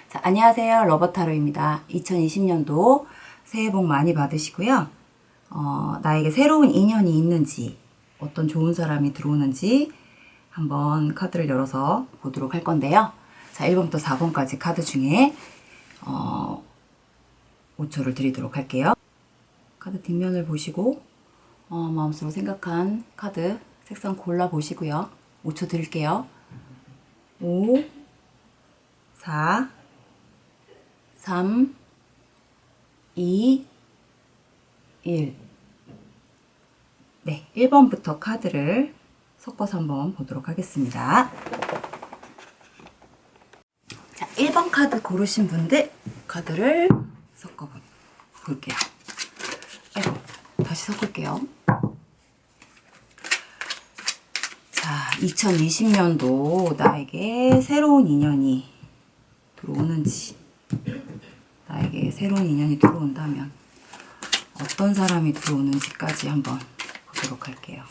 자, 안녕하세요. 러버타로입니다. 2020년도 새해 복 많이 받으시고요. 나에게 새로운 인연이 있는지, 어떤 좋은 사람이 들어오는지 한번 카드를 열어서 보도록 할 건데요. 자, 1번부터 4번까지 카드 중에 5초를 드리도록 할게요. 카드 뒷면을 보시고 마음속으로 생각한 카드 색상 골라보시고요. 5초 드릴게요. 5, 4, 3, 2, 1. 네, 1번부터 카드를 섞어서 한번 보도록 하겠습니다. 자, 1번 카드 고르신 분들 카드를 섞어 볼게요. 아이고, 다시 섞을게요. 자, 2020년도 나에게 새로운 인연이 들어오는지, 나에게 새로운 인연이 들어온다면 어떤 사람이 들어오는지까지 한번 보도록 할게요.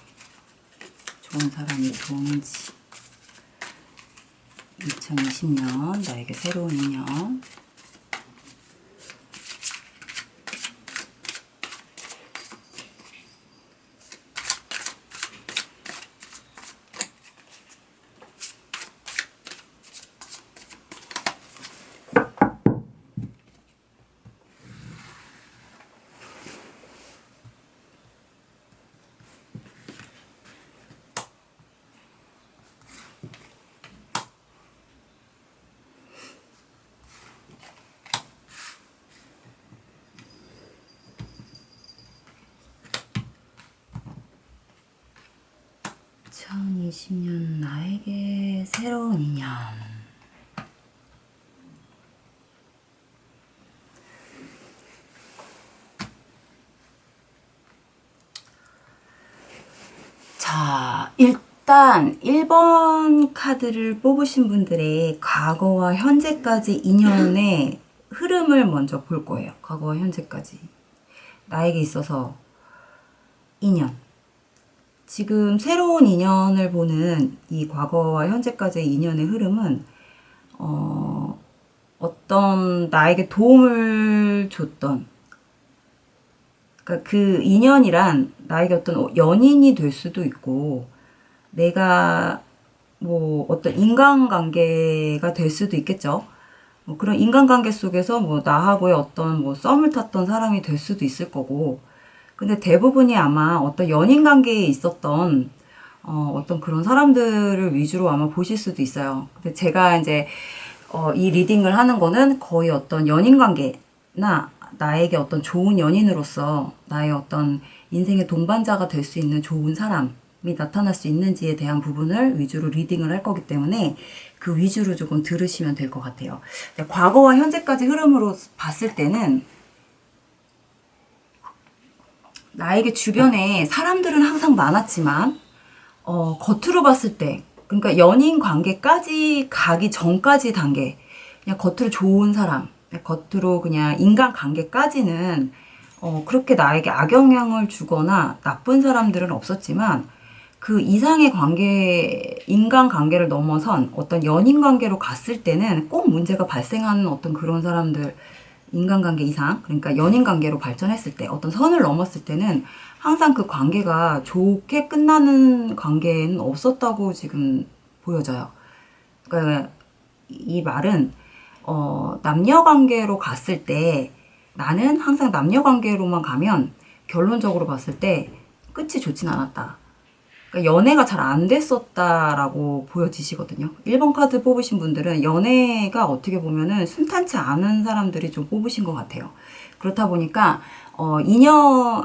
좋은 사람이 들어오는지, 2020년 나에게 새로운 인연, (2020년) 나에게 새로운 인연. 자, 일단 1번 카드를 뽑으신 분들의 과거와 현재까지 인연의 흐름을 먼저 볼 거예요. 과거와 현재까지 나에게 있어서 인연, 지금 새로운 인연을 보는 이 과거와 현재까지의 인연의 흐름은 어떤 나에게 도움을 줬던, 그러니까 그 인연이란 나에게 어떤 연인이 될 수도 있고, 내가 뭐 어떤 인간관계가 될 수도 있겠죠. 뭐 그런 인간관계 속에서 뭐 나하고의 어떤 뭐 썸을 탔던 사람이 될 수도 있을 거고, 근데 대부분이 아마 어떤 연인 관계에 있었던 어떤 그런 사람들을 위주로 아마 보실 수도 있어요. 근데 제가 이제 이 리딩을 하는 거는 거의 어떤 연인 관계나 나에게 어떤 좋은 연인으로서 나의 어떤 인생의 동반자가 될 수 있는 좋은 사람이 나타날 수 있는지에 대한 부분을 위주로 리딩을 할 거기 때문에 그 위주로 조금 들으시면 될 것 같아요. 과거와 현재까지 흐름으로 봤을 때는 나에게 주변에 사람들은 항상 많았지만 겉으로 봤을 때, 그러니까 연인 관계까지 가기 전까지 단계, 그냥 겉으로 좋은 사람, 겉으로 그냥 인간 관계까지는 그렇게 나에게 악영향을 주거나 나쁜 사람들은 없었지만, 그 이상의 관계, 인간 관계를 넘어선 어떤 연인 관계로 갔을 때는 꼭 문제가 발생하는 어떤 그런 사람들, 인간관계 이상, 그러니까 연인관계로 발전했을 때, 어떤 선을 넘었을 때는 항상 그 관계가 좋게 끝나는 관계는 없었다고 지금 보여져요. 그러니까 이 말은 남녀관계로 갔을 때, 나는 항상 남녀관계로만 가면 결론적으로 봤을 때 끝이 좋진 않았다. 그러니까 연애가 잘 안 됐었다라고 보여지시거든요. 1번 카드 뽑으신 분들은 연애가 어떻게 보면은 순탄치 않은 사람들이 좀 뽑으신 것 같아요. 그렇다 보니까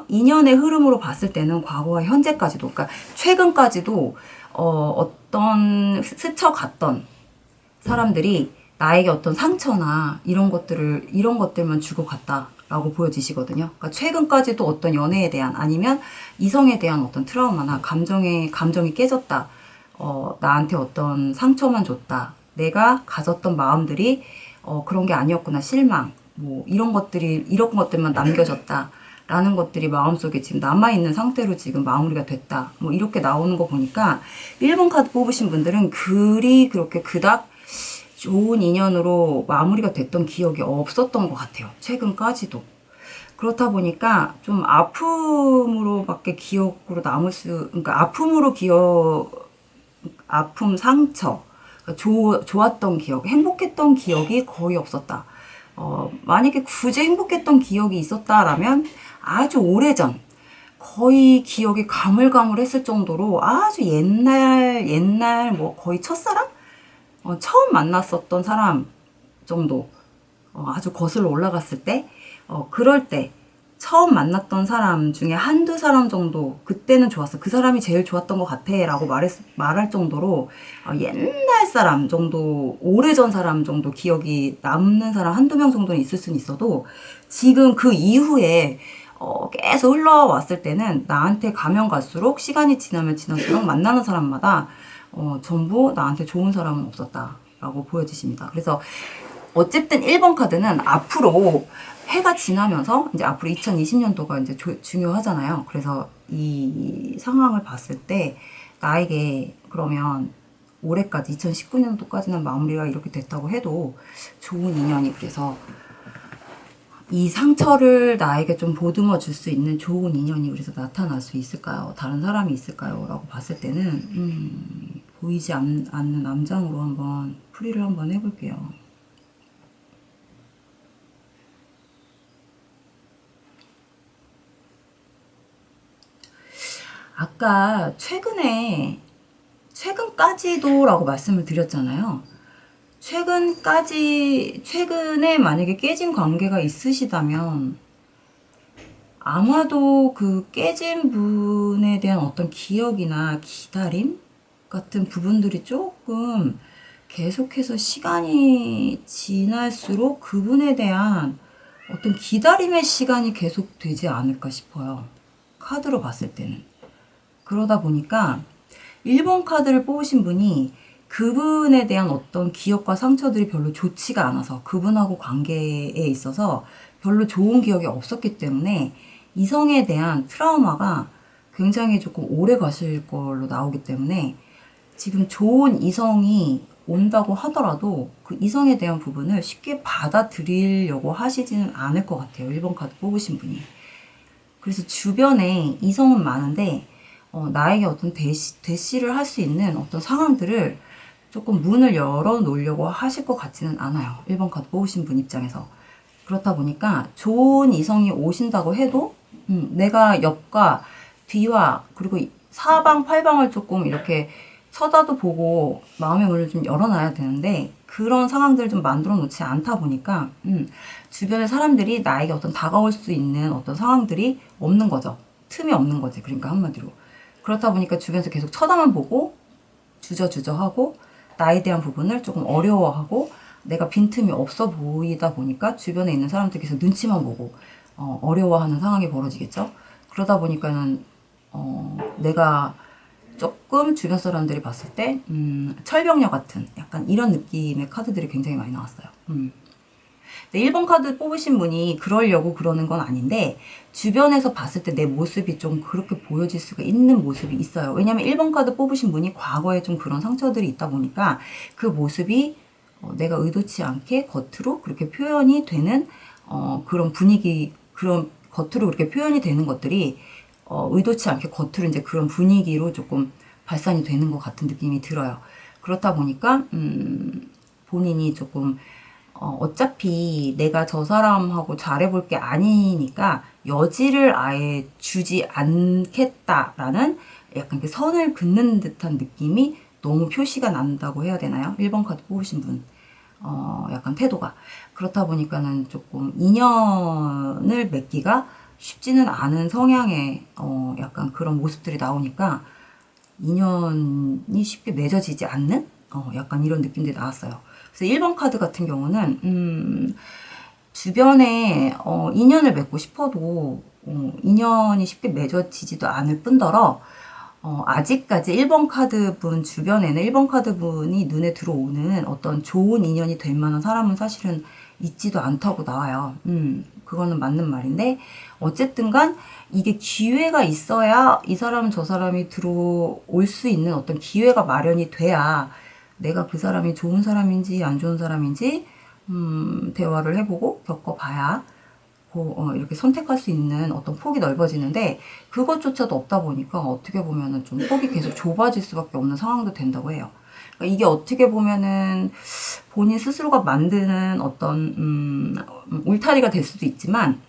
인연의 흐름으로 봤을 때는 과거와 현재까지도, 그러니까 최근까지도 어떤 스쳐갔던 사람들이 나에게 어떤 상처나 이런 것들만 주고갔다라고 보여지시거든요. 그러니까 최근까지도 어떤 연애에 대한, 아니면 이성에 대한 어떤 트라우마나 감정이 깨졌다. 나한테 어떤 상처만 줬다. 내가 가졌던 마음들이 그런 게 아니었구나. 실망. 뭐 이런 것들만 남겨졌다. 라는 것들이 마음속에 지금 남아있는 상태로 지금 마무리가 됐다. 뭐 이렇게 나오는 거 보니까 1번 카드 뽑으신 분들은 글이 그렇게 그닥 좋은 인연으로 마무리가 됐던 기억이 없었던 것 같아요. 최근까지도. 그렇다 보니까 좀 아픔으로밖에 기억으로 그러니까 아픔, 상처, 좋았던 기억, 행복했던 기억이 거의 없었다. 만약에 굳이 행복했던 기억이 있었다라면 아주 오래전, 거의 기억이 가물가물했을 정도로 아주 옛날, 뭐 거의 첫사랑? 처음 만났었던 사람 정도, 아주 거슬러 올라갔을 때, 그럴 때, 처음 만났던 사람 중에 한두 사람 정도, 그때는 좋았어. 그 사람이 제일 좋았던 것 같아. 라고 말할 정도로, 옛날 사람 정도, 오래전 사람 정도 기억이 남는 사람 한두 명 정도는 있을 수는 있어도, 지금 그 이후에, 계속 흘러왔을 때는 나한테 가면 갈수록, 시간이 지나면 지날수록 만나는 사람마다, 전부 나한테 좋은 사람은 없었다. 라고 보여지십니다. 그래서, 어쨌든 1번 카드는 앞으로 해가 지나면서 이제 앞으로 2020년도가 이제 중요하잖아요. 그래서 이 상황을 봤을 때 나에게 그러면 올해까지 2019년도까지는 마무리가 이렇게 됐다고 해도 좋은 인연이, 그래서 이 상처를 나에게 좀 보듬어 줄 수 있는 좋은 인연이 그래서 나타날 수 있을까요? 다른 사람이 있을까요? 라고 봤을 때는 보이지 않는 암장으로 한번 풀이를 한번 해볼게요. 아까 최근까지도라고 말씀을 드렸잖아요. 최근에 만약에 깨진 관계가 있으시다면 아마도 그 깨진 분에 대한 어떤 기억이나 기다림 같은 부분들이 조금 계속해서 시간이 지날수록 그분에 대한 어떤 기다림의 시간이 계속 되지 않을까 싶어요. 카드로 봤을 때는. 그러다 보니까 1번 카드를 뽑으신 분이 그분에 대한 어떤 기억과 상처들이 별로 좋지가 않아서, 그분하고 관계에 있어서 별로 좋은 기억이 없었기 때문에 이성에 대한 트라우마가 굉장히 조금 오래 가실 걸로 나오기 때문에 지금 좋은 이성이 온다고 하더라도 그 이성에 대한 부분을 쉽게 받아들이려고 하시지는 않을 것 같아요. 1번 카드 뽑으신 분이. 그래서 주변에 이성은 많은데 나에게 어떤 대시를 할 수 있는 어떤 상황들을 조금 문을 열어 놓으려고 하실 것 같지는 않아요. 1번 카드 뽑으신 분 입장에서. 그렇다 보니까 좋은 이성이 오신다고 해도 내가 옆과 뒤와 그리고 사방 팔방을 조금 이렇게 쳐다도 보고 마음의 문을 좀 열어놔야 되는데 그런 상황들을 좀 만들어 놓지 않다 보니까 주변의 사람들이 나에게 어떤 다가올 수 있는 어떤 상황들이 없는 거죠. 틈이 없는 거지. 그러니까 한마디로. 그렇다 보니까 주변에서 계속 쳐다만 보고 주저주저하고 나에 대한 부분을 조금 어려워하고 내가 빈틈이 없어 보이다 보니까 주변에 있는 사람들 계속 눈치만 보고 어려워하는 상황이 벌어지겠죠. 그러다 보니까는 내가 조금 주변 사람들이 봤을 때 철벽녀 같은 약간 이런 느낌의 카드들이 굉장히 많이 나왔어요. 네, 1번 카드 뽑으신 분이 그러려고 그러는 건 아닌데 주변에서 봤을 때 내 모습이 좀 그렇게 보여질 수가 있는 모습이 있어요. 왜냐면 1번 카드 뽑으신 분이 과거에 좀 그런 상처들이 있다 보니까 그 모습이 내가 의도치 않게 겉으로 그렇게 표현이 되는 그런 분위기, 그런 겉으로 그렇게 표현이 되는 것들이 의도치 않게 겉으로 이제 그런 분위기로 조금 발산이 되는 것 같은 느낌이 들어요. 그렇다 보니까 본인이 조금 어차피 내가 저 사람하고 잘해볼 게 아니니까 여지를 아예 주지 않겠다라는 약간 그 선을 긋는 듯한 느낌이 너무 표시가 난다고 해야 되나요? 1번 카드 뽑으신 분. 약간 태도가. 그렇다 보니까는 조금 인연을 맺기가 쉽지는 않은 성향의, 약간 그런 모습들이 나오니까 인연이 쉽게 맺어지지 않는? 약간 이런 느낌들이 나왔어요. 그래서 1번 카드 같은 경우는, 주변에, 인연을 맺고 싶어도, 인연이 쉽게 맺어지지도 않을 뿐더러, 아직까지 1번 카드 분 주변에는 1번 카드 분이 눈에 들어오는 어떤 좋은 인연이 될 만한 사람은 사실은 있지도 않다고 나와요. 그거는 맞는 말인데, 어쨌든 간 이게 기회가 있어야 이 사람 저 사람이 들어올 수 있는 어떤 기회가 마련이 돼야 내가 그 사람이 좋은 사람인지 안 좋은 사람인지 대화를 해보고 겪어봐야 이렇게 선택할 수 있는 어떤 폭이 넓어지는데 그것조차도 없다 보니까 어떻게 보면은 좀 폭이 계속 좁아질 수밖에 없는 상황도 된다고 해요. 그러니까 이게 어떻게 보면은 본인 스스로가 만드는 어떤 울타리가 될 수도 있지만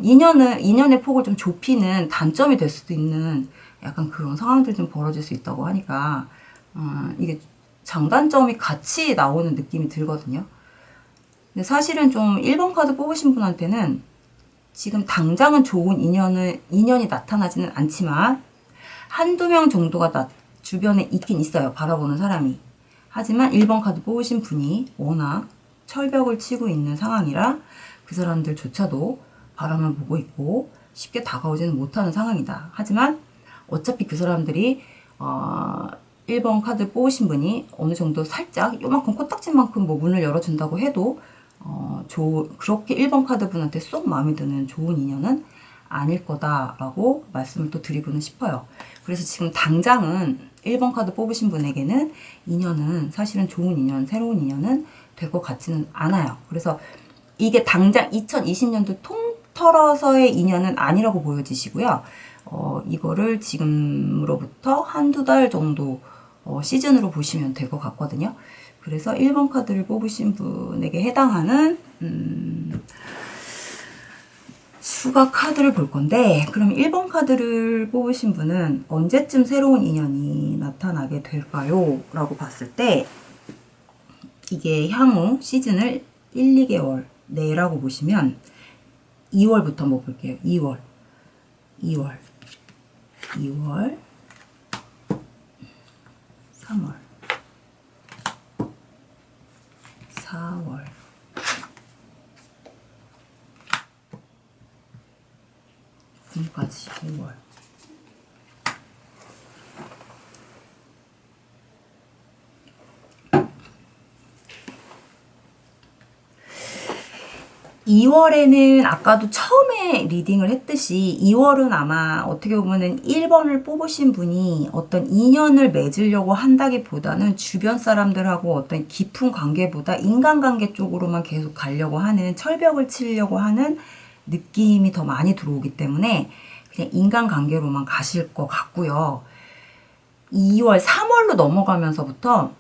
인연의 폭을 좀 좁히는 단점이 될 수도 있는 약간 그런 상황들이 좀 벌어질 수 있다고 하니까 이게 장단점이 같이 나오는 느낌이 들거든요. 근데 사실은 좀 1번 카드 뽑으신 분한테는 지금 당장은 좋은 인연이 나타나지는 않지만 한두 명 정도가 주변에 있긴 있어요. 바라보는 사람이. 하지만 1번 카드 뽑으신 분이 워낙 철벽을 치고 있는 상황이라 그 사람들조차도 바라만 보고 있고 쉽게 다가오지는 못하는 상황이다. 하지만 어차피 그 사람들이 1번 카드 뽑으신 분이 어느 정도 살짝 요만큼 코딱지만큼 뭐 문을 열어준다고 해도 그렇게 1번 카드 분한테 쏙 마음에 드는 좋은 인연은 아닐 거다라고 말씀을 또 드리고는 싶어요. 그래서 지금 당장은 1번 카드 뽑으신 분에게는 인연은 사실은 좋은 인연, 새로운 인연은 될 것 같지는 않아요. 그래서 이게 당장 2020년도 통틀어서의 인연은 아니라고 보여지시고요. 이거를 지금으로부터 한두 달 정도 시즌으로 보시면 될 것 같거든요. 그래서 1번 카드를 뽑으신 분에게 해당하는 수가 카드를 볼 건데, 그럼 1번 카드를 뽑으신 분은 언제쯤 새로운 인연이 나타나게 될까요? 라고 봤을 때 이게 향후 시즌을 1, 2개월 내라고 보시면 2월부터 한번 볼게요. 2월 3월 4월 9까지 5월 2월에는 아까도 처음에 리딩을 했듯이 2월은 아마 어떻게 보면은 1번을 뽑으신 분이 어떤 인연을 맺으려고 한다기보다는 주변 사람들하고 어떤 깊은 관계보다 인간관계 쪽으로만 계속 가려고 하는, 철벽을 치려고 하는 느낌이 더 많이 들어오기 때문에 그냥 인간관계로만 가실 것 같고요. 2월, 3월로 넘어가면서부터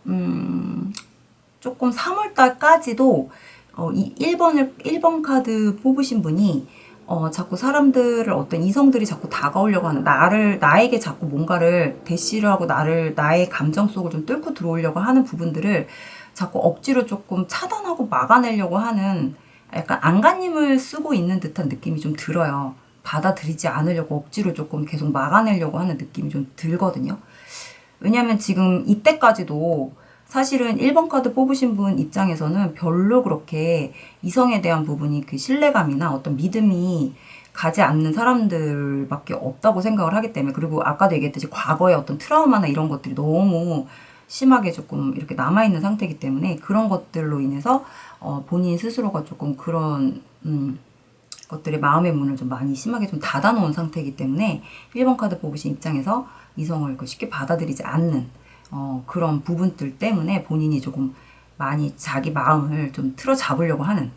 조금 3월달까지도 이 1번 카드 뽑으신 분이 자꾸 사람들을, 어떤 이성들이 자꾸 다가오려고 하는, 나에게 자꾸 뭔가를 대시를 하고 나의 감정 속을 좀 뚫고 들어오려고 하는 부분들을 자꾸 억지로 조금 차단하고 막아내려고 하는 약간 안간힘을 쓰고 있는 듯한 느낌이 좀 들어요. 받아들이지 않으려고 억지로 조금 계속 막아내려고 하는 느낌이 좀 들거든요. 왜냐면 지금 이때까지도 사실은 1번 카드 뽑으신 분 입장에서는 별로 그렇게 이성에 대한 부분이 그 신뢰감이나 어떤 믿음이 가지 않는 사람들밖에 없다고 생각을 하기 때문에, 그리고 아까도 얘기했듯이 과거의 어떤 트라우마나 이런 것들이 너무 심하게 조금 이렇게 남아있는 상태이기 때문에 그런 것들로 인해서 본인 스스로가 조금 그런 것들의 마음의 문을 좀 많이 심하게 좀 닫아놓은 상태이기 때문에 1번 카드 뽑으신 입장에서 이성을 쉽게 받아들이지 않는 그런 부분들 때문에 본인이 조금 많이 자기 마음을 좀 틀어 잡으려고 하는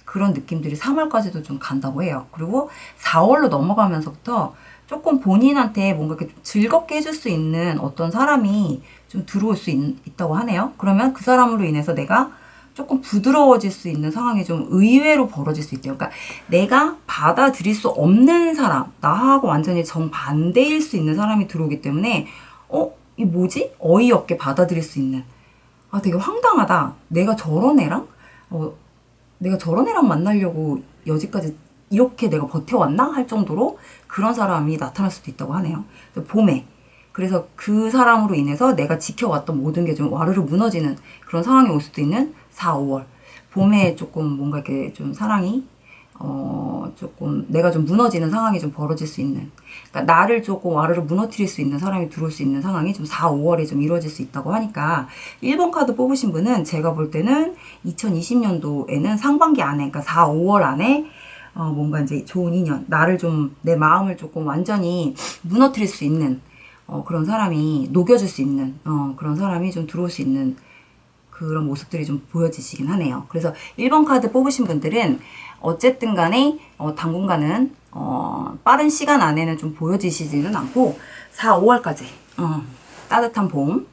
그런 느낌들이 3월까지도 좀 간다고 해요. 그리고 4월로 넘어가면서부터 조금 본인한테 뭔가 이렇게 좀 즐겁게 해줄 수 있는 어떤 사람이 좀 들어올 수 있다고 하네요. 그러면 그 사람으로 인해서 내가 조금 부드러워질 수 있는 상황이 좀 의외로 벌어질 수 있대요. 그러니까 내가 받아들일 수 없는 사람, 나하고 완전히 정반대일 수 있는 사람이 들어오기 때문에 이 뭐지? 어이없게 받아들일 수 있는, 되게 황당하다. 내가 저런 애랑 만나려고 여지까지 이렇게 내가 버텨왔나? 할 정도로 그런 사람이 나타날 수도 있다고 하네요. 봄에. 그래서 그 사람으로 인해서 내가 지켜왔던 모든 게 좀 와르르 무너지는 그런 상황이 올 수도 있는 4, 5월. 봄에 조금 뭔가 이렇게 좀 사랑이 조금 내가 좀 무너지는 상황이 좀 벌어질 수 있는, 그러니까 나를 조금 와르르 무너뜨릴 수 있는 사람이 들어올 수 있는 상황이 좀 4, 5월에 좀 이루어질 수 있다고 하니까 1번 카드 뽑으신 분은 제가 볼 때는 2020년도에는 상반기 안에, 그러니까 4, 5월 안에 뭔가 이제 좋은 인연, 내 마음을 조금 완전히 무너뜨릴 수 있는 그런 사람이 녹여줄 수 있는 그런 사람이 좀 들어올 수 있는 그런 모습들이 좀 보여지시긴 하네요. 그래서 1번 카드 뽑으신 분들은 어쨌든 간에 당분간은 빠른 시간 안에는 좀 보여지시지는 않고 4, 5월까지 따뜻한 봄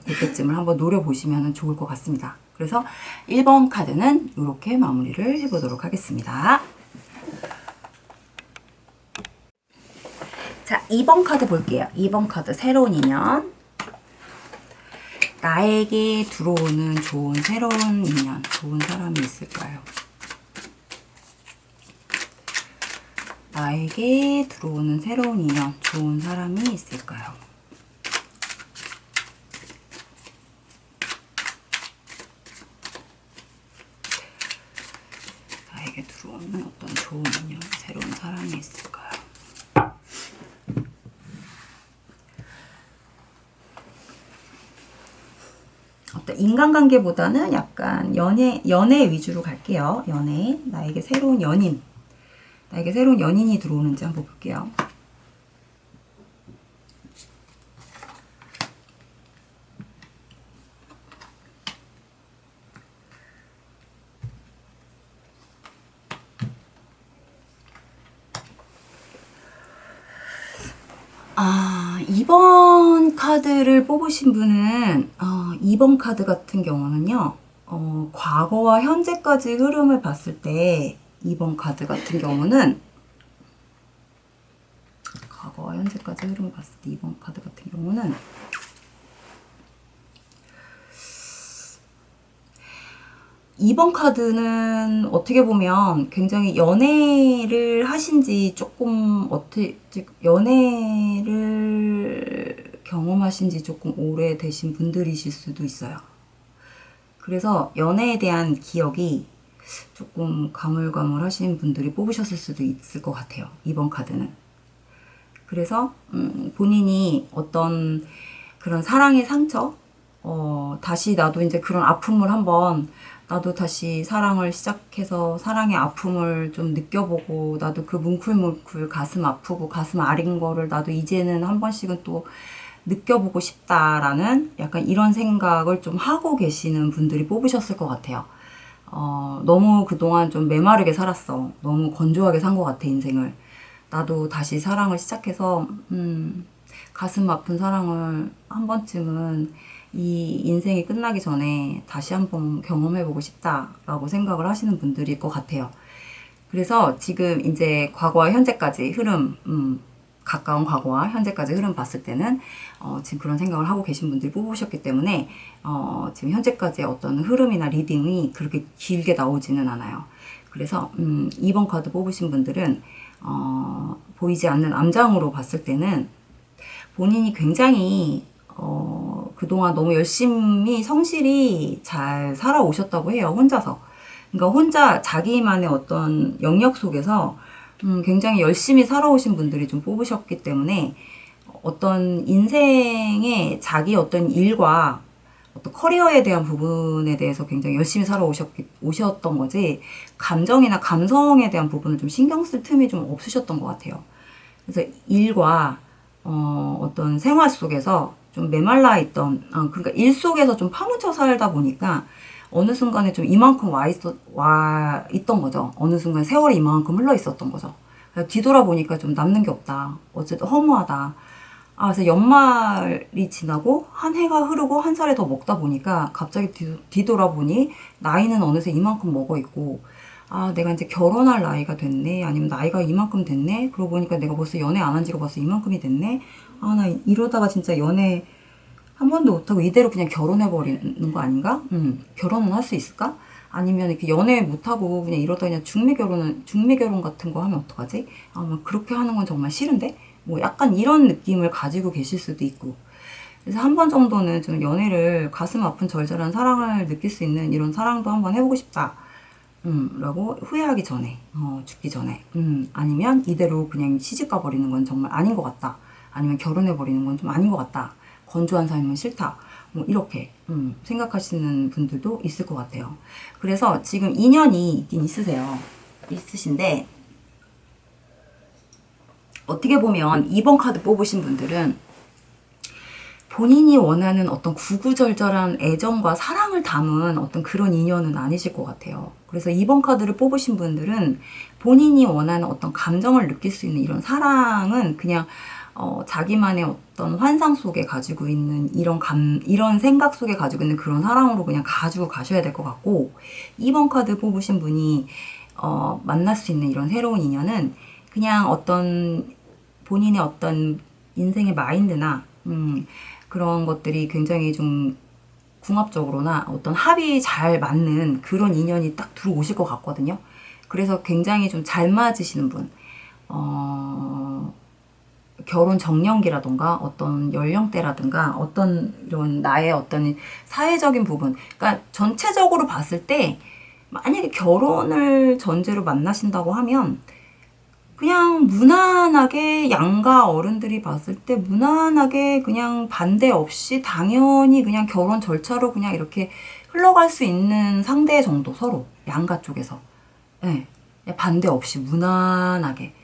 그때쯤을 한번 노려보시면 좋을 것 같습니다. 그래서 1번 카드는 이렇게 마무리를 해보도록 하겠습니다. 자, 2번 카드 볼게요. 2번 카드 새로운 인연. 나에게 들어오는 좋은 새로운 인연, 좋은 사람이 있을까요? 나에게 들어오는 새로운 인연, 좋은 사람이 있을까요? 나에게 들어오는 어떤 좋은 인연, 새로운 사람이 있을까요? 인간관계보다는 약간 연애 위주로 갈게요. 연애, 나에게 새로운 연인, 나에게 새로운 연인이 들어오는지 한번 볼게요. 아, 2번 카드를 뽑으신 분은 2번 카드 같은 경우는요. 과거와 현재까지 흐름을 봤을 때 2번 카드 같은 경우는 과거와 현재까지 흐름을 봤을 때 2번 카드 같은 경우는 이번 카드는 어떻게 보면 굉장히 연애를 하신지 조금 연애를 경험하신지 조금 오래되신 분들이실 수도 있어요. 그래서 연애에 대한 기억이 조금 가물가물하신 분들이 뽑으셨을 수도 있을 것 같아요. 이번 카드는. 그래서 본인이 어떤 그런 사랑의 상처, 다시 나도 이제 그런 아픔을 한번 나도 다시 사랑을 시작해서 사랑의 아픔을 좀 느껴보고 나도 그 뭉클뭉클 가슴 아프고 가슴 아린 거를 나도 이제는 한 번씩은 또 느껴보고 싶다라는 약간 이런 생각을 좀 하고 계시는 분들이 뽑으셨을 것 같아요. 너무 그동안 좀 메마르게 살았어. 너무 건조하게 산 것 같아, 인생을. 나도 다시 사랑을 시작해서 가슴 아픈 사랑을 한 번쯤은 이 인생이 끝나기 전에 다시 한번 경험해보고 싶다라고 생각을 하시는 분들일 것 같아요. 그래서 지금 이제 과거와 현재까지 흐름, 가까운 과거와 현재까지 흐름 봤을 때는 지금 그런 생각을 하고 계신 분들이 뽑으셨기 때문에 지금 현재까지의 어떤 흐름이나 리딩이 그렇게 길게 나오지는 않아요. 그래서 2번 카드 뽑으신 분들은 보이지 않는 암장으로 봤을 때는 본인이 굉장히 그동안 너무 열심히 성실히 잘 살아오셨다고 해요. 혼자서. 그러니까 혼자 자기만의 어떤 영역 속에서 굉장히 열심히 살아오신 분들이 좀 뽑으셨기 때문에 어떤 인생의 자기 어떤 일과 어떤 커리어에 대한 부분에 대해서 굉장히 열심히 오셨던 거지 감정이나 감성에 대한 부분을 좀 신경 쓸 틈이 좀 없으셨던 것 같아요. 그래서 일과 어떤 생활 속에서 좀 메말라 있던, 그러니까 일 속에서 좀 파묻혀 살다 보니까 어느 순간에 좀 이만큼 와 있던 거죠. 어느 순간 세월이 이만큼 흘러 있었던 거죠. 뒤돌아보니까 좀 남는 게 없다. 어쨌든 허무하다. 그래서 연말이 지나고 한 해가 흐르고 한 살에 더 먹다 보니까 갑자기 뒤돌아보니 나이는 어느새 이만큼 먹어 있고 내가 이제 결혼할 나이가 됐네. 아니면 나이가 이만큼 됐네. 그러고 보니까 내가 벌써 연애 안 한 지가 벌써 이만큼이 됐네. 나 이러다가 진짜 연애 한 번도 못하고 이대로 그냥 결혼해버리는 거 아닌가? 결혼은 할 수 있을까? 아니면 이렇게 연애 못하고 그냥 이러다 그냥 중매 결혼 같은 거 하면 어떡하지? 막 그렇게 하는 건 정말 싫은데? 뭐 약간 이런 느낌을 가지고 계실 수도 있고. 그래서 한 번 정도는 좀 연애를 가슴 아픈 절절한 사랑을 느낄 수 있는 이런 사랑도 한번 해보고 싶다. 라고 후회하기 전에, 죽기 전에. 아니면 이대로 그냥 시집 가버리는 건 정말 아닌 것 같다. 아니면 결혼해버리는 건 좀 아닌 것 같다. 건조한 삶은 싫다. 뭐 이렇게 생각하시는 분들도 있을 것 같아요. 그래서 지금 인연이 있긴 있으신데 어떻게 보면 2번 카드 뽑으신 분들은 본인이 원하는 어떤 구구절절한 애정과 사랑을 담은 어떤 그런 인연은 아니실 것 같아요. 그래서 2번 카드를 뽑으신 분들은 본인이 원하는 어떤 감정을 느낄 수 있는 이런 사랑은 그냥 자기만의 어떤 환상 속에 가지고 있는 이런 생각 속에 가지고 있는 그런 사랑으로 그냥 가지고 가셔야 될 것 같고, 2번 카드 뽑으신 분이 만날 수 있는 이런 새로운 인연은 그냥 어떤 본인의 어떤 인생의 마인드나 그런 것들이 굉장히 좀 궁합적으로나 어떤 합이 잘 맞는 그런 인연이 딱 들어오실 것 같거든요. 그래서 굉장히 좀 잘 맞으시는 분, 결혼 정년기라던가 어떤 연령대라든가 어떤 이런 나의 어떤 사회적인 부분, 그러니까 전체적으로 봤을 때 만약에 결혼을 전제로 만나신다고 하면 그냥 무난하게 양가 어른들이 봤을 때 무난하게 그냥 반대 없이 당연히 그냥 결혼 절차로 그냥 이렇게 흘러갈 수 있는 상대 정도, 서로 양가 쪽에서. 네. 반대 없이 무난하게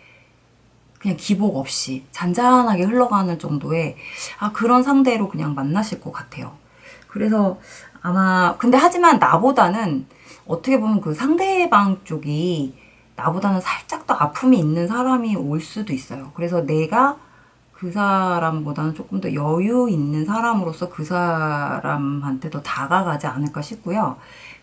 그냥 기복 없이 잔잔하게 흘러가는 정도의 그런 상대로 그냥 만나실 것 같아요. 그래서 아마 근데 하지만 나보다는 어떻게 보면 그 상대방 쪽이 나보다는 살짝 더 아픔이 있는 사람이 올 수도 있어요. 그래서 내가 그 사람보다는 조금 더 여유 있는 사람으로서 그 사람한테 더 다가가지 않을까 싶고요.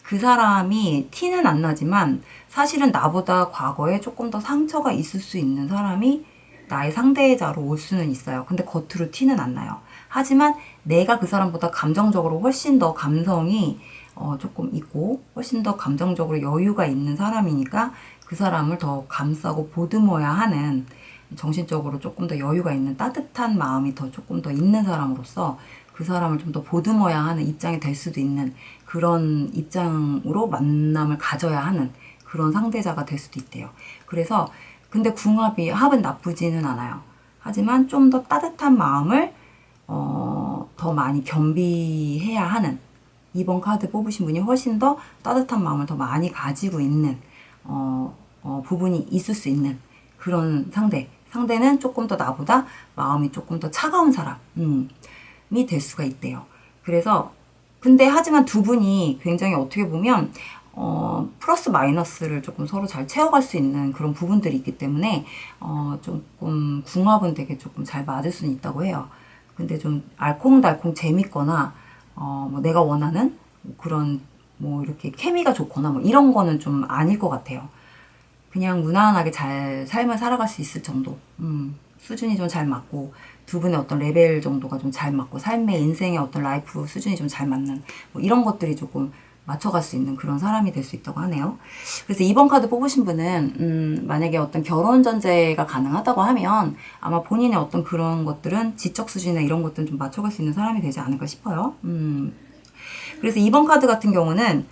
그 사람이 티는 안 나지만 사실은 나보다 과거에 조금 더 상처가 있을 수 있는 사람이 나의 상대자로 올 수는 있어요. 근데 겉으로 티는 안 나요. 하지만 내가 그 사람보다 감정적으로 훨씬 더 감성이 조금 있고 훨씬 더 감정적으로 여유가 있는 사람이니까 그 사람을 더 감싸고 보듬어야 하는, 정신적으로 조금 더 여유가 있는 따뜻한 마음이 더 조금 더 있는 사람으로서 그 사람을 좀 더 보듬어야 하는 입장이 될 수도 있는 그런 입장으로 만남을 가져야 하는 그런 상대자가 될 수도 있대요. 그래서 근데 합은 나쁘지는 않아요. 하지만 좀 더 따뜻한 마음을 더 많이 겸비해야 하는, 2번 카드 뽑으신 분이 훨씬 더 따뜻한 마음을 더 많이 가지고 있는 부분이 있을 수 있는 그런 상대는 조금 더 나보다 마음이 조금 더 차가운 사람이 될 수가 있대요. 그래서 근데 하지만 두 분이 굉장히 어떻게 보면 플러스 마이너스를 조금 서로 잘 채워갈 수 있는 그런 부분들이 있기 때문에 조금 궁합은 되게 조금 잘 맞을 수는 있다고 해요. 근데 좀 알콩달콩 재밌거나 뭐 내가 원하는 그런 뭐 이렇게 케미가 좋거나 뭐 이런 거는 좀 아닐 것 같아요. 그냥 무난하게 잘 삶을 살아갈 수 있을 정도, 수준이 좀 잘 맞고 두 분의 어떤 레벨 정도가 좀 잘 맞고 삶의 인생의 어떤 라이프 수준이 좀 잘 맞는 뭐 이런 것들이 조금 맞춰갈 수 있는 그런 사람이 될 수 있다고 하네요. 그래서 2번 카드 뽑으신 분은 만약에 어떤 결혼 전제가 가능하다고 하면 아마 본인의 어떤 그런 것들은 지적 수준이나 이런 것들은 좀 맞춰갈 수 있는 사람이 되지 않을까 싶어요. 그래서 2번 카드 같은 경우는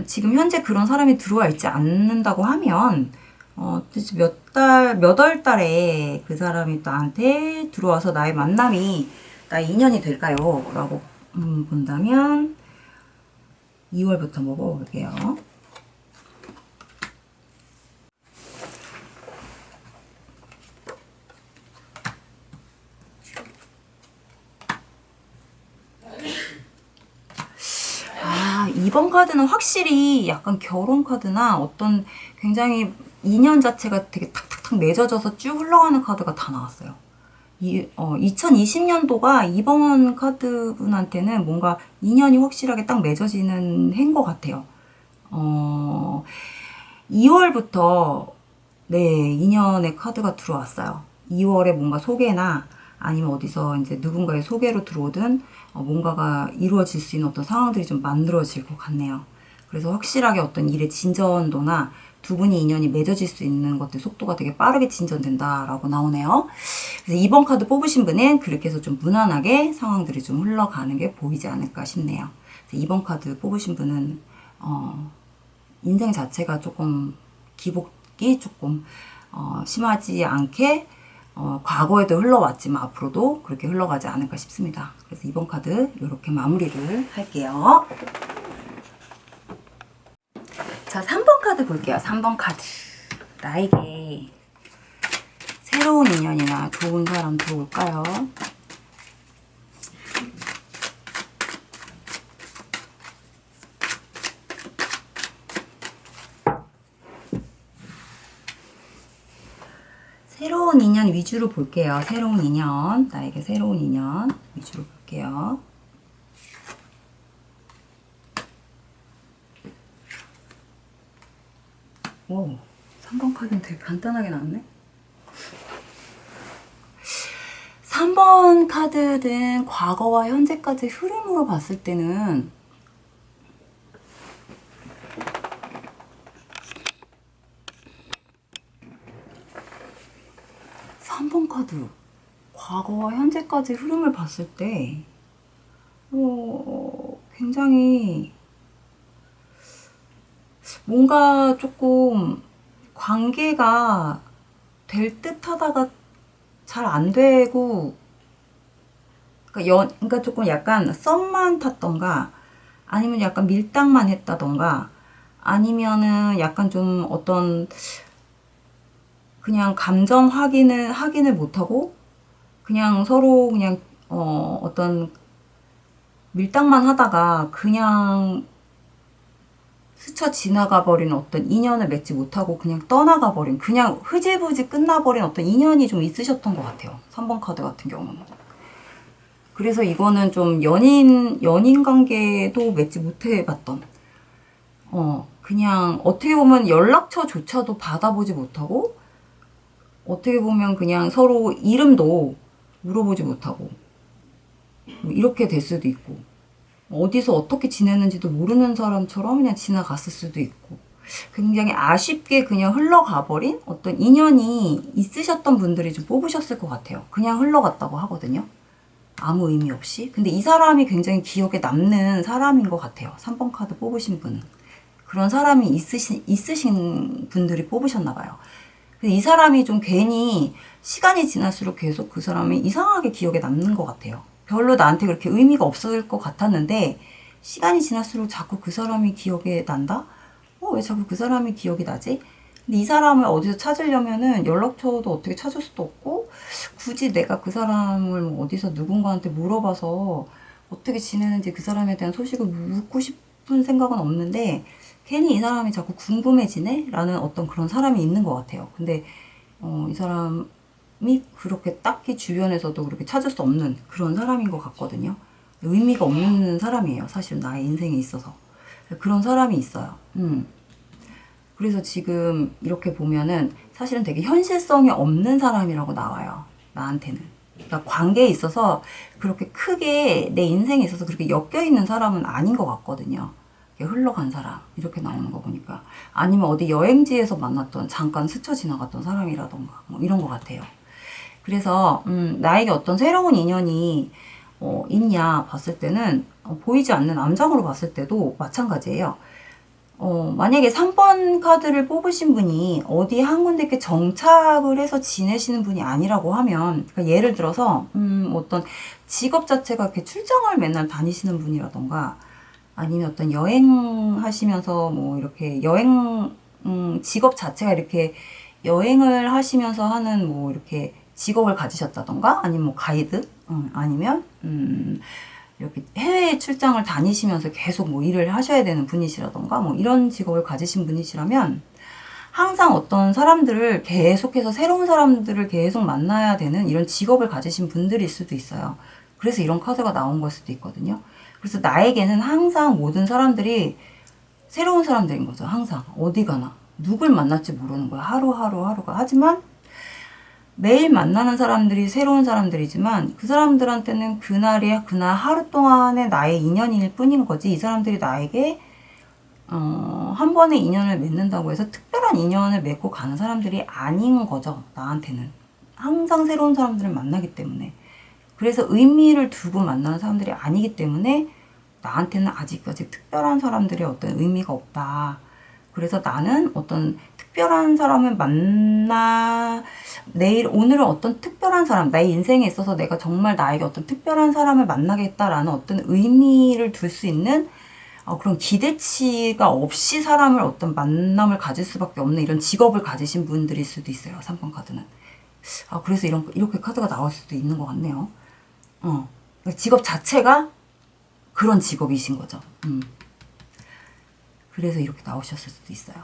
지금 현재 그런 사람이 들어와 있지 않는다고 하면 몇 월 달에 그 사람이 나한테 들어와서 나의 만남이 나의 인연이 될까요? 라고 본다면 2월부터 먹어볼게요. 아, 2번 카드는 확실히 약간 결혼 카드나 어떤 굉장히 인연 자체가 되게 탁탁탁 맺어져서 쭉 흘러가는 카드가 다 나왔어요. 2020년도가 2번 카드 분한테는 뭔가 인연이 확실하게 딱 맺어지는 해인 것 같아요. 2월부터 네, 인연의 카드가 들어왔어요. 2월에 뭔가 소개나 아니면 어디서 이제 누군가의 소개로 들어오든 뭔가가 이루어질 수 있는 어떤 상황들이 좀 만들어질 것 같네요. 그래서 확실하게 어떤 일의 진전도나 두 분이 인연이 맺어질 수 있는 것들 속도가 되게 빠르게 진전된다라고 나오네요. 그래서 2번 카드 뽑으신 분은 그렇게 해서 좀 무난하게 상황들이 좀 흘러가는 게 보이지 않을까 싶네요. 2번 카드 뽑으신 분은 인생 자체가 조금 기복이 조금 심하지 않게 과거에도 흘러왔지만 앞으로도 그렇게 흘러가지 않을까 싶습니다. 그래서 2번 카드 이렇게 마무리를 할게요. 자, 3번 카드 볼게요. 3번 카드. 나에게 새로운 인연이나 좋은 사람 들어올까요? 새로운 인연 위주로 볼게요. 새로운 인연. 나에게 새로운 인연 위주로 볼게요. 오, 3번 카드는 되게 간단하게 나왔네. 3번 카드는 과거와 현재까지 흐름으로 봤을 때는 카드 과거와 현재까지 흐름을 봤을 때 굉장히 뭔가 조금 관계가 될 듯 하다가 잘 안 되고, 그러니까 조금 약간 썸만 탔던가, 아니면 약간 밀당만 했다던가, 아니면은 약간 좀 어떤 그냥 감정 확인을 못하고 그냥 서로 그냥 어떤 밀당만 하다가 그냥 스쳐 지나가 버린 어떤 인연을 맺지 못하고 그냥 떠나가 버린, 그냥 흐지부지 끝나버린 어떤 인연이 좀 있으셨던 것 같아요. 3번 카드 같은 경우는. 그래서 이거는 좀 연인 관계도 맺지 못해봤던, 그냥 어떻게 보면 연락처조차도 받아보지 못하고, 어떻게 보면 그냥 서로 이름도 물어보지 못하고, 뭐 이렇게 될 수도 있고, 어디서 어떻게 지내는지도 모르는 사람처럼 그냥 지나갔을 수도 있고, 굉장히 아쉽게 그냥 흘러가 버린 어떤 인연이 있으셨던 분들이 좀 뽑으셨을 것 같아요. 그냥 흘러갔다고 하거든요. 아무 의미 없이. 근데 이 사람이 굉장히 기억에 남는 사람인 것 같아요. 3번 카드 뽑으신 분은. 그런 사람이 있으신 분들이 뽑으셨나 봐요. 근데 이 사람이 좀 괜히 시간이 지날수록 계속 그 사람이 이상하게 기억에 남는 것 같아요. 별로 나한테 그렇게 의미가 없을 것 같았는데 시간이 지날수록 자꾸 그 사람이 기억에 난다? 왜 자꾸 그 사람이 기억이 나지? 근데 이 사람을 어디서 찾으려면은 연락처도 어떻게 찾을 수도 없고, 굳이 내가 그 사람을 뭐 어디서 누군가한테 물어봐서 어떻게 지내는지 그 사람에 대한 소식을 묻고 싶은 생각은 없는데, 괜히 이 사람이 자꾸 궁금해지네? 라는 어떤 그런 사람이 있는 것 같아요. 근데 이 사람이 그렇게 딱히 주변에서도 그렇게 찾을 수 없는 그런 사람인 것 같거든요. 의미가 없는 사람이에요. 사실 나의 인생에 있어서. 그런 사람이 있어요. 그래서 지금 이렇게 보면은 사실은 되게 현실성이 없는 사람이라고 나와요. 나한테는. 그러니까 관계에 있어서 그렇게 크게 내 인생에 있어서 그렇게 엮여있는 사람은 아닌 것 같거든요. 흘러간 사람 이렇게 나오는 거 보니까, 아니면 어디 여행지에서 만났던 잠깐 스쳐 지나갔던 사람이라던가 뭐 이런 것 같아요. 그래서 나에게 어떤 새로운 인연이 있냐 봤을 때는 보이지 않는 암장으로 봤을 때도 마찬가지예요. 만약에 3번 카드를 뽑으신 분이 어디 한 군데 이렇게 정착을 해서 지내시는 분이 아니라고 하면, 그러니까 예를 들어서 어떤 직업 자체가 이렇게 출장을 맨날 다니시는 분이라던가, 아니면 어떤 여행하시면서 뭐 이렇게 직업 자체가 이렇게 여행을 하시면서 하는 뭐 이렇게 직업을 가지셨다던가, 아니면 뭐 가이드, 아니면 이렇게 해외 출장을 다니시면서 계속 뭐 일을 하셔야 되는 분이시라던가 뭐 이런 직업을 가지신 분이시라면, 항상 어떤 사람들을 계속해서 새로운 사람들을 계속 만나야 되는 이런 직업을 가지신 분들일 수도 있어요. 그래서 이런 카드가 나온 걸 수도 있거든요. 그래서 나에게는 항상 모든 사람들이 새로운 사람들인 거죠. 항상 어디 가나 누굴 만날지 모르는 거야. 하루가. 하지만 매일 만나는 사람들이 새로운 사람들이지만 그 사람들한테는 그날 하루 동안의 나의 인연일 뿐인 거지, 이 사람들이 나에게 한 번의 인연을 맺는다고 해서 특별한 인연을 맺고 가는 사람들이 아닌 거죠. 나한테는 항상 새로운 사람들을 만나기 때문에. 그래서 의미를 두고 만나는 사람들이 아니기 때문에 나한테는 아직까지 특별한 사람들의 어떤 의미가 없다. 그래서 나는 어떤 특별한 사람을 오늘은 어떤 특별한 사람, 나의 인생에 있어서 내가 정말 나에게 어떤 특별한 사람을 만나겠다라는 어떤 의미를 둘 수 있는 그런 기대치가 없이 사람을 어떤 만남을 가질 수밖에 없는 이런 직업을 가지신 분들일 수도 있어요. 3번 카드는. 그래서 이렇게 카드가 나올 수도 있는 것 같네요. 직업 자체가 그런 직업이신 거죠. 그래서 이렇게 나오셨을 수도 있어요.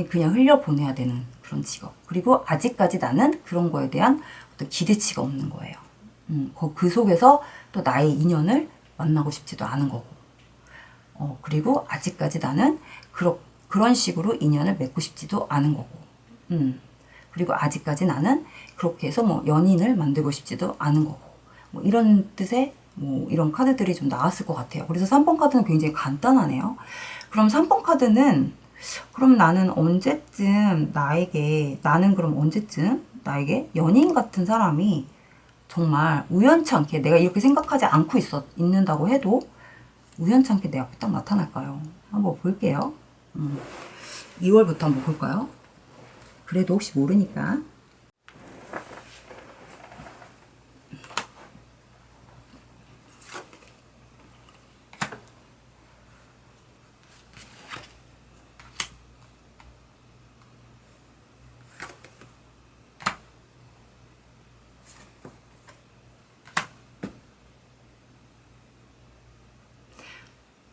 그냥 흘려보내야 되는 그런 직업. 그리고 아직까지 나는 그런 거에 대한 어떤 기대치가 없는 거예요. 그 속에서 또 나의 인연을 만나고 싶지도 않은 거고. 그리고 아직까지 나는 그런 식으로 인연을 맺고 싶지도 않은 거고. 그리고 아직까지 나는 그렇게 해서 뭐 연인을 만들고 싶지도 않은 거고. 뭐 이런 뜻의 뭐 이런 카드들이 좀 나왔을 것 같아요. 그래서 3번 카드는 굉장히 간단하네요. 그럼 3번 카드는 그럼 나는 언제쯤 나에게 연인 같은 사람이 정말 우연찮게 내가 이렇게 생각하지 않고 있는다고 해도 우연찮게 내 앞에 딱 나타날까요? 한번 볼게요. 2월부터 한번 볼까요? 그래도 혹시 모르니까.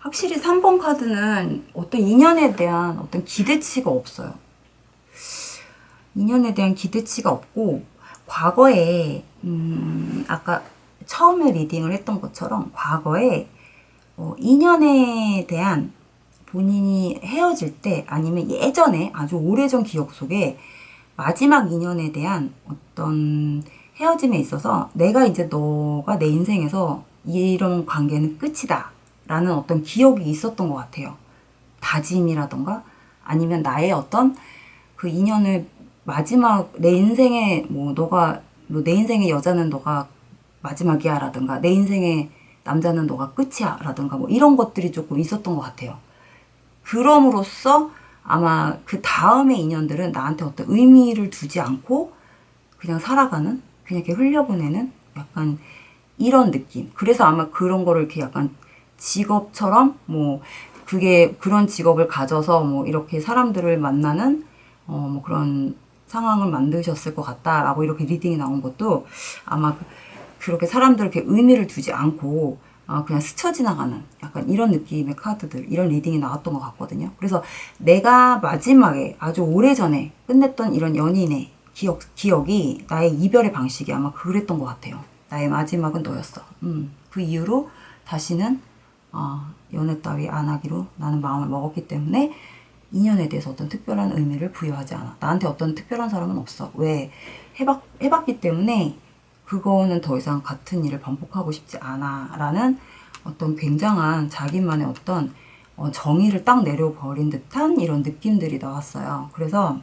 확실히 3번 카드는 어떤 인연에 대한 어떤 기대치가 없어요. 인연에 대한 기대치가 없고, 과거에, 아까 처음에 리딩을 했던 것처럼, 과거에, 인연에 대한 본인이 헤어질 때, 아니면 예전에 아주 오래전 기억 속에 마지막 인연에 대한 어떤 헤어짐에 있어서 내가 이제 너가 내 인생에서 이런 관계는 끝이다. 라는 어떤 기억이 있었던 것 같아요. 다짐이라던가 아니면 나의 어떤 그 인연을 마지막 내 인생에 내 인생의 여자는 너가 마지막이야 라든가 내 인생의 남자는 너가 끝이야 라든가 뭐 이런 것들이 조금 있었던 것 같아요. 그럼으로써 아마 그 다음의 인연들은 나한테 어떤 의미를 두지 않고 그냥 살아가는, 그냥 이렇게 흘려보내는 약간 이런 느낌. 그래서 아마 그런 거를 이렇게 약간 직업처럼 그런 직업을 가져서 뭐 이렇게 사람들을 만나는 뭐 그런 상황을 만드셨을 것 같다라고 이렇게 리딩이 나온 것도 아마 그렇게 사람들 이렇게 의미를 두지 않고 그냥 스쳐 지나가는 약간 이런 느낌의 카드들, 이런 리딩이 나왔던 것 같거든요. 그래서 내가 마지막에 아주 오래전에 끝냈던 이런 연인의 기억이 나의 이별의 방식이 아마 그랬던 것 같아요. 나의 마지막은 너였어. 그 이후로 다시는 연애 따위 안 하기로 나는 마음을 먹었기 때문에 인연에 대해서 어떤 특별한 의미를 부여하지 않아. 나한테 어떤 특별한 사람은 없어. 왜? 해봤기 때문에 그거는 더 이상 같은 일을 반복하고 싶지 않아. 라는 어떤 굉장한 자기만의 어떤 정의를 딱 내려버린 듯한 이런 느낌들이 나왔어요. 그래서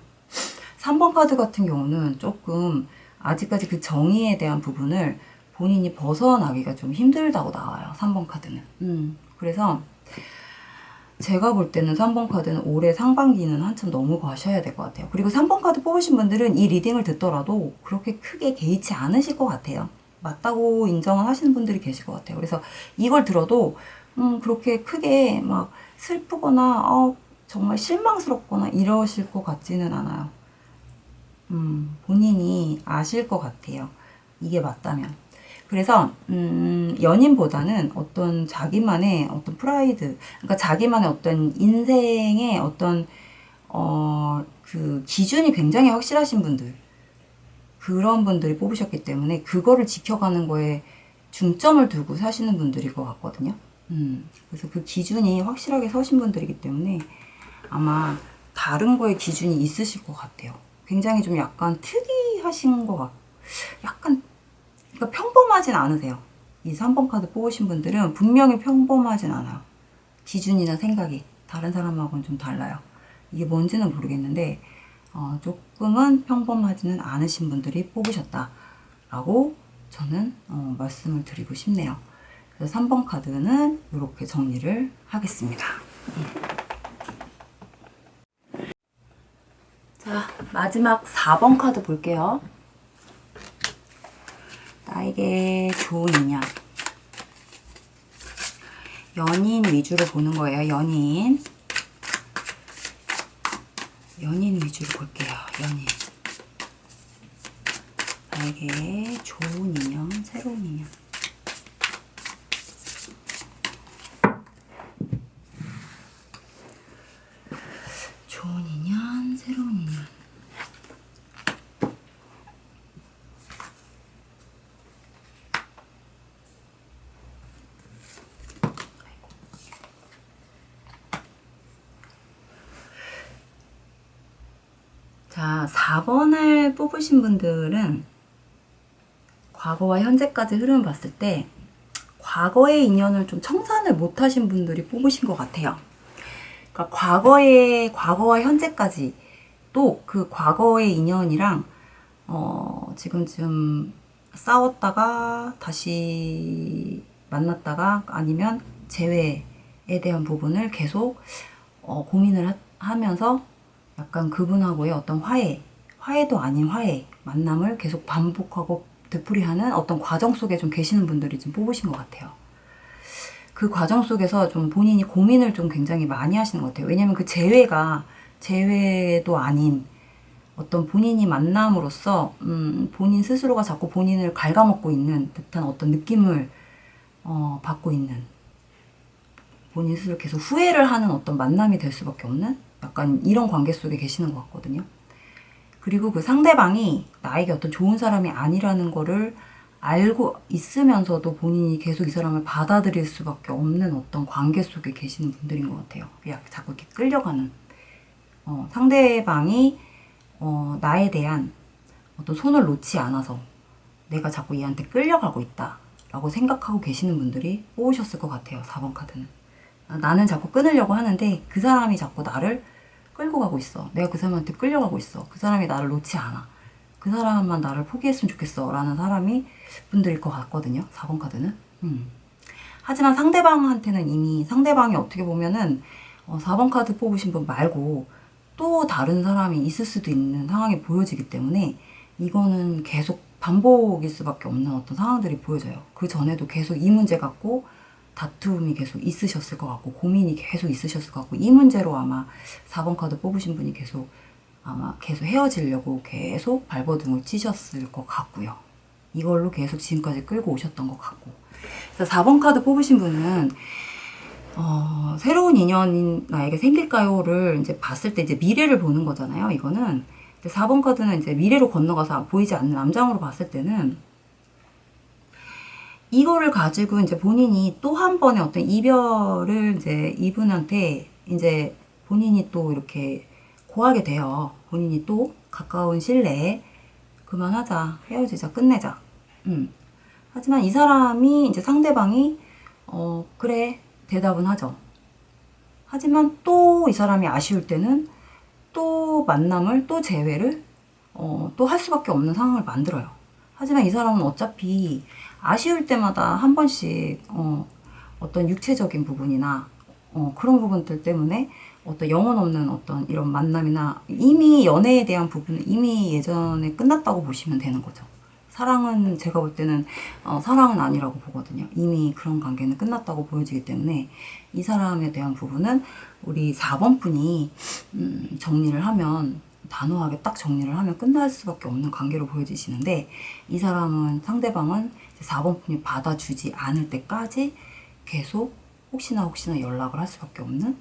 3번 카드 같은 경우는 조금 아직까지 그 정의에 대한 부분을 본인이 벗어나기가 좀 힘들다고 나와요. 3번 카드는. 그래서 제가 볼 때는 3번 카드는 올해 상반기는 한참 넘어가셔야 될 것 같아요. 그리고 3번 카드 뽑으신 분들은 이 리딩을 듣더라도 그렇게 크게 개의치 않으실 것 같아요. 맞다고 인정을 하시는 분들이 계실 것 같아요. 그래서 이걸 들어도 그렇게 크게 막 슬프거나 정말 실망스럽거나 이러실 것 같지는 않아요. 본인이 아실 것 같아요. 이게 맞다면. 그래서 연인보다는 어떤 자기만의 어떤 프라이드, 그러니까 자기만의 어떤 인생의 어떤 그 기준이 굉장히 확실하신 분들, 그런 분들이 뽑으셨기 때문에 그거를 지켜가는 거에 중점을 두고 사시는 분들일 것 같거든요. 그래서 그 기준이 확실하게 서신 분들이기 때문에 아마 다른 거에 기준이 있으실 것 같아요. 굉장히 좀 약간 특이하신 것 같고, 약간 그러니까 평범하진 않으세요. 이 3번 카드 뽑으신 분들은 분명히 평범하진 않아요. 기준이나 생각이 다른 사람하고는 좀 달라요. 이게 뭔지는 모르겠는데 조금은 평범하지는 않으신 분들이 뽑으셨다라고 저는 말씀을 드리고 싶네요. 그래서 3번 카드는 이렇게 정리를 하겠습니다. 자, 마지막 4번 카드 볼게요. 나에게 좋은 인연. 연인 위주로 보는 거예요. 연인 위주로 볼게요. 연인. 나에게 좋은 인연, 새로운 인연. 좋은 인연, 자, 4번을 뽑으신 분들은 과거와 현재까지 흐름을 봤을 때 과거의 인연을 좀 청산을 못 하신 분들이 뽑으신 것 같아요. 그러니까 과거와 현재까지 또 그 과거의 인연이랑 지금쯤 싸웠다가 다시 만났다가 아니면 재회에 대한 부분을 계속 고민을 하면서 약간 그분하고의 어떤 화해도 아닌 화해, 만남을 계속 반복하고 되풀이하는 어떤 과정 속에 좀 계시는 분들이 좀 뽑으신 것 같아요. 그 과정 속에서 좀 본인이 고민을 좀 굉장히 많이 하시는 것 같아요. 왜냐면 그 재회도 아닌 어떤 본인이 만남으로써 본인 스스로가 자꾸 본인을 갉아먹고 있는 듯한 어떤 느낌을 받고 있는, 본인 스스로 계속 후회를 하는 어떤 만남이 될 수밖에 없는 약간 이런 관계 속에 계시는 것 같거든요. 그리고 그 상대방이 나에게 어떤 좋은 사람이 아니라는 거를 알고 있으면서도 본인이 계속 이 사람을 받아들일 수밖에 없는 어떤 관계 속에 계시는 분들인 것 같아요. 자꾸 이렇게 끌려가는. 상대방이 나에 대한 어떤 손을 놓지 않아서 내가 자꾸 얘한테 끌려가고 있다 라고 생각하고 계시는 분들이 뽑으셨을 것 같아요. 4번 카드는. 나는 자꾸 끊으려고 하는데 그 사람이 자꾸 나를 끌고 가고 있어. 내가 그 사람한테 끌려가고 있어. 그 사람이 나를 놓지 않아. 그 사람만 나를 포기했으면 좋겠어 라는 사람이 분들일 것 같거든요. 4번 카드는. 하지만 상대방한테는 이미 상대방이 어떻게 보면은 4번 카드 뽑으신 분 말고 또 다른 사람이 있을 수도 있는 상황이 보여지기 때문에 이거는 계속 반복일 수밖에 없는 어떤 상황들이 보여져요. 그 전에도 계속 이 문제 갖고 다툼이 계속 있으셨을 것 같고 고민이 계속 있으셨을 것 같고 이 문제로 아마 4번 카드 뽑으신 분이 계속 헤어지려고 계속 발버둥을 치셨을 것 같고요. 이걸로 계속 지금까지 끌고 오셨던 것 같고. 그래서 4번 카드 뽑으신 분은 새로운 인연이 나에게 생길까요를 이제 봤을 때 이제 미래를 보는 거잖아요. 이거는. 4번 카드는 이제 미래로 건너가서 보이지 않는 암장으로 봤을 때는 이거를 가지고 이제 본인이 또 한 번의 어떤 이별을 이제 이분한테 이제 본인이 또 이렇게 고하게 돼요. 본인이 또 가까운 시일 내에 그만하자, 헤어지자, 끝내자. 하지만 이 사람이 이제 상대방이 그래 대답은 하죠. 하지만 또 이 사람이 아쉬울 때는 또 만남을 또 재회를 또 할 수밖에 없는 상황을 만들어요. 하지만 이 사람은 어차피 아쉬울 때마다 한 번씩 어떤 육체적인 부분이나 그런 부분들 때문에 어떤 영혼 없는 어떤 이런 만남이나 이미 연애에 대한 부분은 이미 예전에 끝났다고 보시면 되는 거죠. 사랑은 제가 볼 때는 사랑은 아니라고 보거든요. 이미 그런 관계는 끝났다고 보여지기 때문에 이 사람에 대한 부분은 우리 4번 분이 정리를 하면 단호하게 딱 정리를 하면 끝날 수밖에 없는 관계로 보여지시는데 이 사람은 상대방은 4번 분이 받아주지 않을 때까지 계속 혹시나 연락을 할 수밖에 없는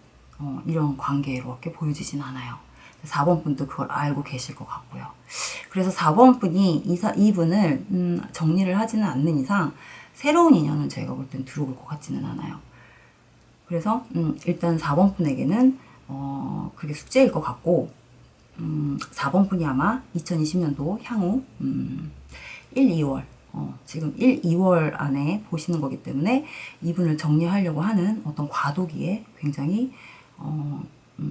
이런 관계로밖에 보여지진 않아요. 4번 분도 그걸 알고 계실 것 같고요. 그래서 4번 분이 이분을 정리를 하지는 않는 이상 새로운 인연은 제가 볼 땐 들어올 것 같지는 않아요. 그래서 일단 4번 분에게는 그게 숙제일 것 같고 4번 분이 아마 2020년도 향후 1, 2월 지금 1, 2월 안에 보시는 거기 때문에 이분을 정리하려고 하는 어떤 과도기에 굉장히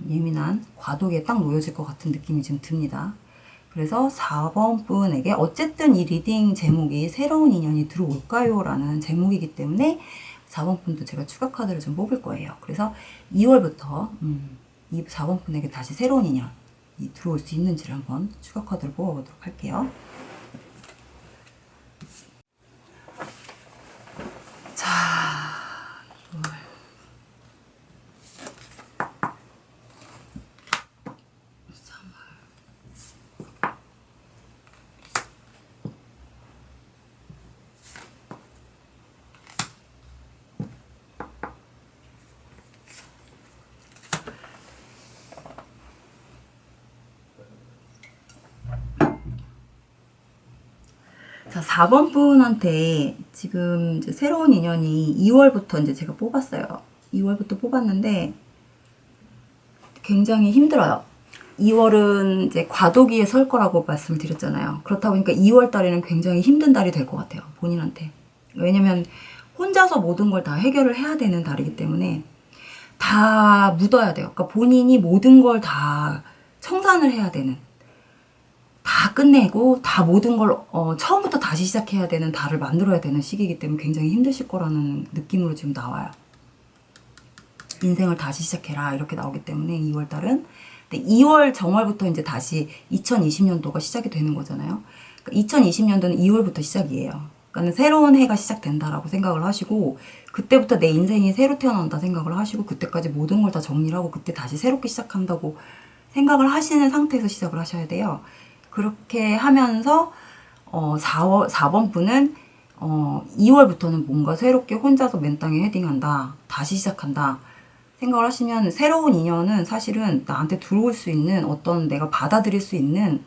예민한 과도기에 딱 놓여질 것 같은 느낌이 지금 듭니다. 그래서 4번 분에게 어쨌든 이 리딩 제목이 새로운 인연이 들어올까요? 라는 제목이기 때문에 4번 분도 제가 추가 카드를 좀 뽑을 거예요. 그래서 2월부터 이 4번 분에게 다시 새로운 인연이 들어올 수 있는지를 한번 추가 카드를 뽑아보도록 할게요. 자, 2월. 자, 4번 분한테 지금 이제 새로운 인연이 2월부터 이제 제가 뽑았어요. 2월부터 뽑았는데 굉장히 힘들어요. 2월은 이제 과도기에 설 거라고 말씀을 드렸잖아요. 그렇다 보니까 2월 달에는 굉장히 힘든 달이 될 것 같아요. 본인한테. 왜냐면 혼자서 모든 걸 다 해결을 해야 되는 달이기 때문에 다 묻어야 돼요. 그러니까 본인이 모든 걸 다 청산을 해야 되는, 다 끝내고 다 모든 걸 처음부터 다시 시작해야 되는 달을 만들어야 되는 시기이기 때문에 굉장히 힘드실 거라는 느낌으로 지금 나와요. 인생을 다시 시작해라 이렇게 나오기 때문에 2월 달은. 근데 2월 정월부터 이제 다시 2020년도가 시작이 되는 거잖아요. 그러니까 2020년도는 2월부터 시작이에요. 그러니까 새로운 해가 시작된다라고 생각을 하시고, 그때부터 내 인생이 새로 태어난다 생각을 하시고, 그때까지 모든 걸 다 정리를 하고 그때 다시 새롭게 시작한다고 생각을 하시는 상태에서 시작을 하셔야 돼요. 그렇게 하면서 4번 분은 2월부터는 뭔가 새롭게 혼자서 맨 땅에 헤딩한다, 다시 시작한다 생각을 하시면, 새로운 인연은 사실은 나한테 들어올 수 있는 어떤, 내가 받아들일 수 있는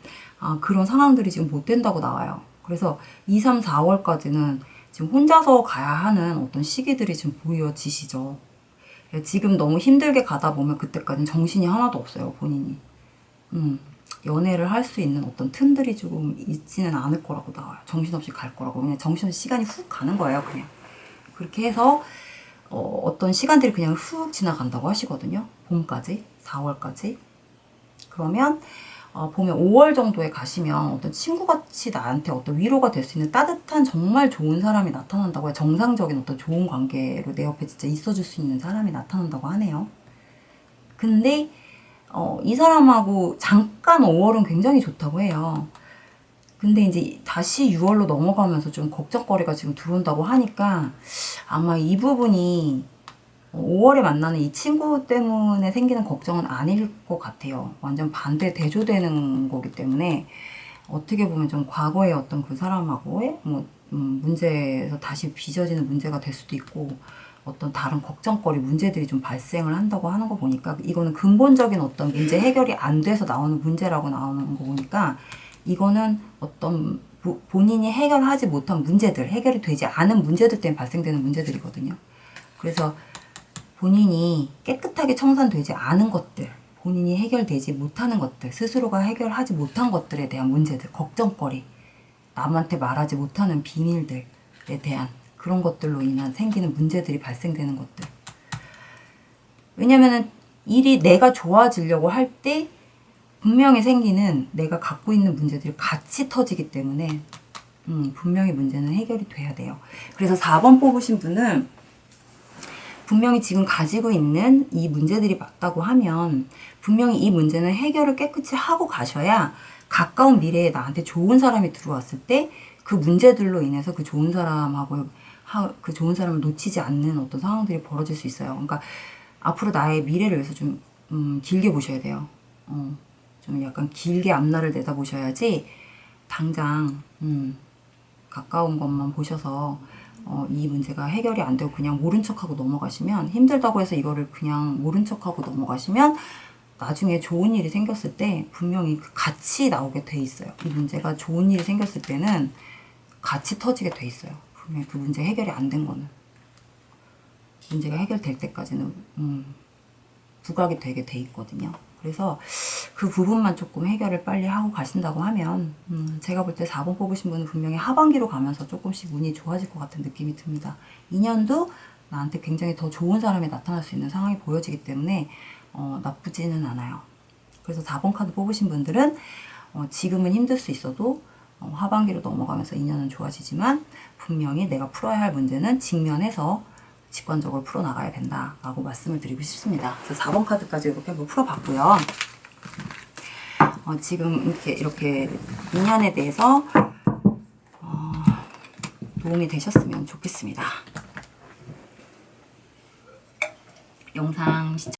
그런 상황들이 지금 못 된다고 나와요. 그래서 2, 3, 4월까지는 지금 혼자서 가야 하는 어떤 시기들이 지금 보여지시죠. 지금 너무 힘들게 가다 보면 그때까지는 정신이 하나도 없어요, 본인이. 연애를 할 수 있는 어떤 틈들이 조금 있지는 않을 거라고 나와요. 정신없이 갈 거라고. 그냥 정신없이 시간이 훅 가는 거예요, 그냥. 그렇게 해서 어떤 시간들이 그냥 훅 지나간다고 하시거든요. 봄까지, 4월까지. 그러면 보면 5월 정도에 가시면 어떤 친구같이 나한테 어떤 위로가 될 수 있는 따뜻한 정말 좋은 사람이 나타난다고 해요. 정상적인 어떤 좋은 관계로 내 옆에 진짜 있어줄 수 있는 사람이 나타난다고 하네요. 근데 이 사람하고 잠깐 5월은 굉장히 좋다고 해요. 근데 이제 다시 6월로 넘어가면서 좀 걱정거리가 지금 들어온다고 하니까 아마 이 부분이 5월에 만나는 이 친구 때문에 생기는 걱정은 아닐 것 같아요. 완전 반대 대조되는 거기 때문에 어떻게 보면 좀 과거의 어떤 그 사람하고의 문제에서 다시 빚어지는 문제가 될 수도 있고, 어떤 다른 걱정거리, 문제들이 좀 발생을 한다고 하는 거 보니까 이거는 근본적인 어떤 문제 해결이 안 돼서 나오는 문제라고 나오는 거 보니까 이거는 어떤 본인이 해결하지 못한 문제들, 해결이 되지 않은 문제들 때문에 발생되는 문제들이거든요. 그래서 본인이 깨끗하게 청산되지 않은 것들, 본인이 해결되지 못하는 것들, 스스로가 해결하지 못한 것들에 대한 문제들, 걱정거리, 남한테 말하지 못하는 비밀들에 대한 그런 것들로 인한 생기는 문제들이 발생되는 것들. 왜냐면은 일이 내가 좋아지려고 할 때 분명히 생기는 내가 갖고 있는 문제들이 같이 터지기 때문에 분명히 문제는 해결이 돼야 돼요. 그래서 4번 뽑으신 분은 분명히 지금 가지고 있는 이 문제들이 맞다고 하면 분명히 이 문제는 해결을 깨끗이 하고 가셔야 가까운 미래에 나한테 좋은 사람이 들어왔을 때 그 문제들로 인해서 그 좋은 사람하고 그 좋은 사람을 놓치지 않는 어떤 상황들이 벌어질 수 있어요. 그러니까 앞으로 나의 미래를 위해서 좀 길게 보셔야 돼요. 좀 약간 길게 앞날을 내다보셔야지 당장 가까운 것만 보셔서 이 문제가 해결이 안 되고 그냥 모른 척하고 넘어가시면, 힘들다고 해서 이거를 그냥 모른 척하고 넘어가시면 나중에 좋은 일이 생겼을 때 분명히 같이 나오게 돼 있어요. 이 문제가 좋은 일이 생겼을 때는 같이 터지게 돼 있어요. 분명히 그 문제 해결이 안 된 거는. 문제가 해결될 때까지는 부각이 되게 돼 있거든요. 그래서 그 부분만 조금 해결을 빨리 하고 가신다고 하면 제가 볼 때 4번 뽑으신 분은 분명히 하반기로 가면서 조금씩 운이 좋아질 것 같은 느낌이 듭니다. 2년도 나한테 굉장히 더 좋은 사람이 나타날 수 있는 상황이 보여지기 때문에 나쁘지는 않아요. 그래서 4번 카드 뽑으신 분들은 지금은 힘들 수 있어도 하반기로 넘어가면서 2년은 좋아지지만 분명히 내가 풀어야 할 문제는 직면해서 직관적으로 풀어나가야 된다라고 말씀을 드리고 싶습니다. 그래서 4번 카드까지 이렇게 한번 풀어봤고요. 지금 이렇게 인연에 대해서 도움이 되셨으면 좋겠습니다. 영상 시청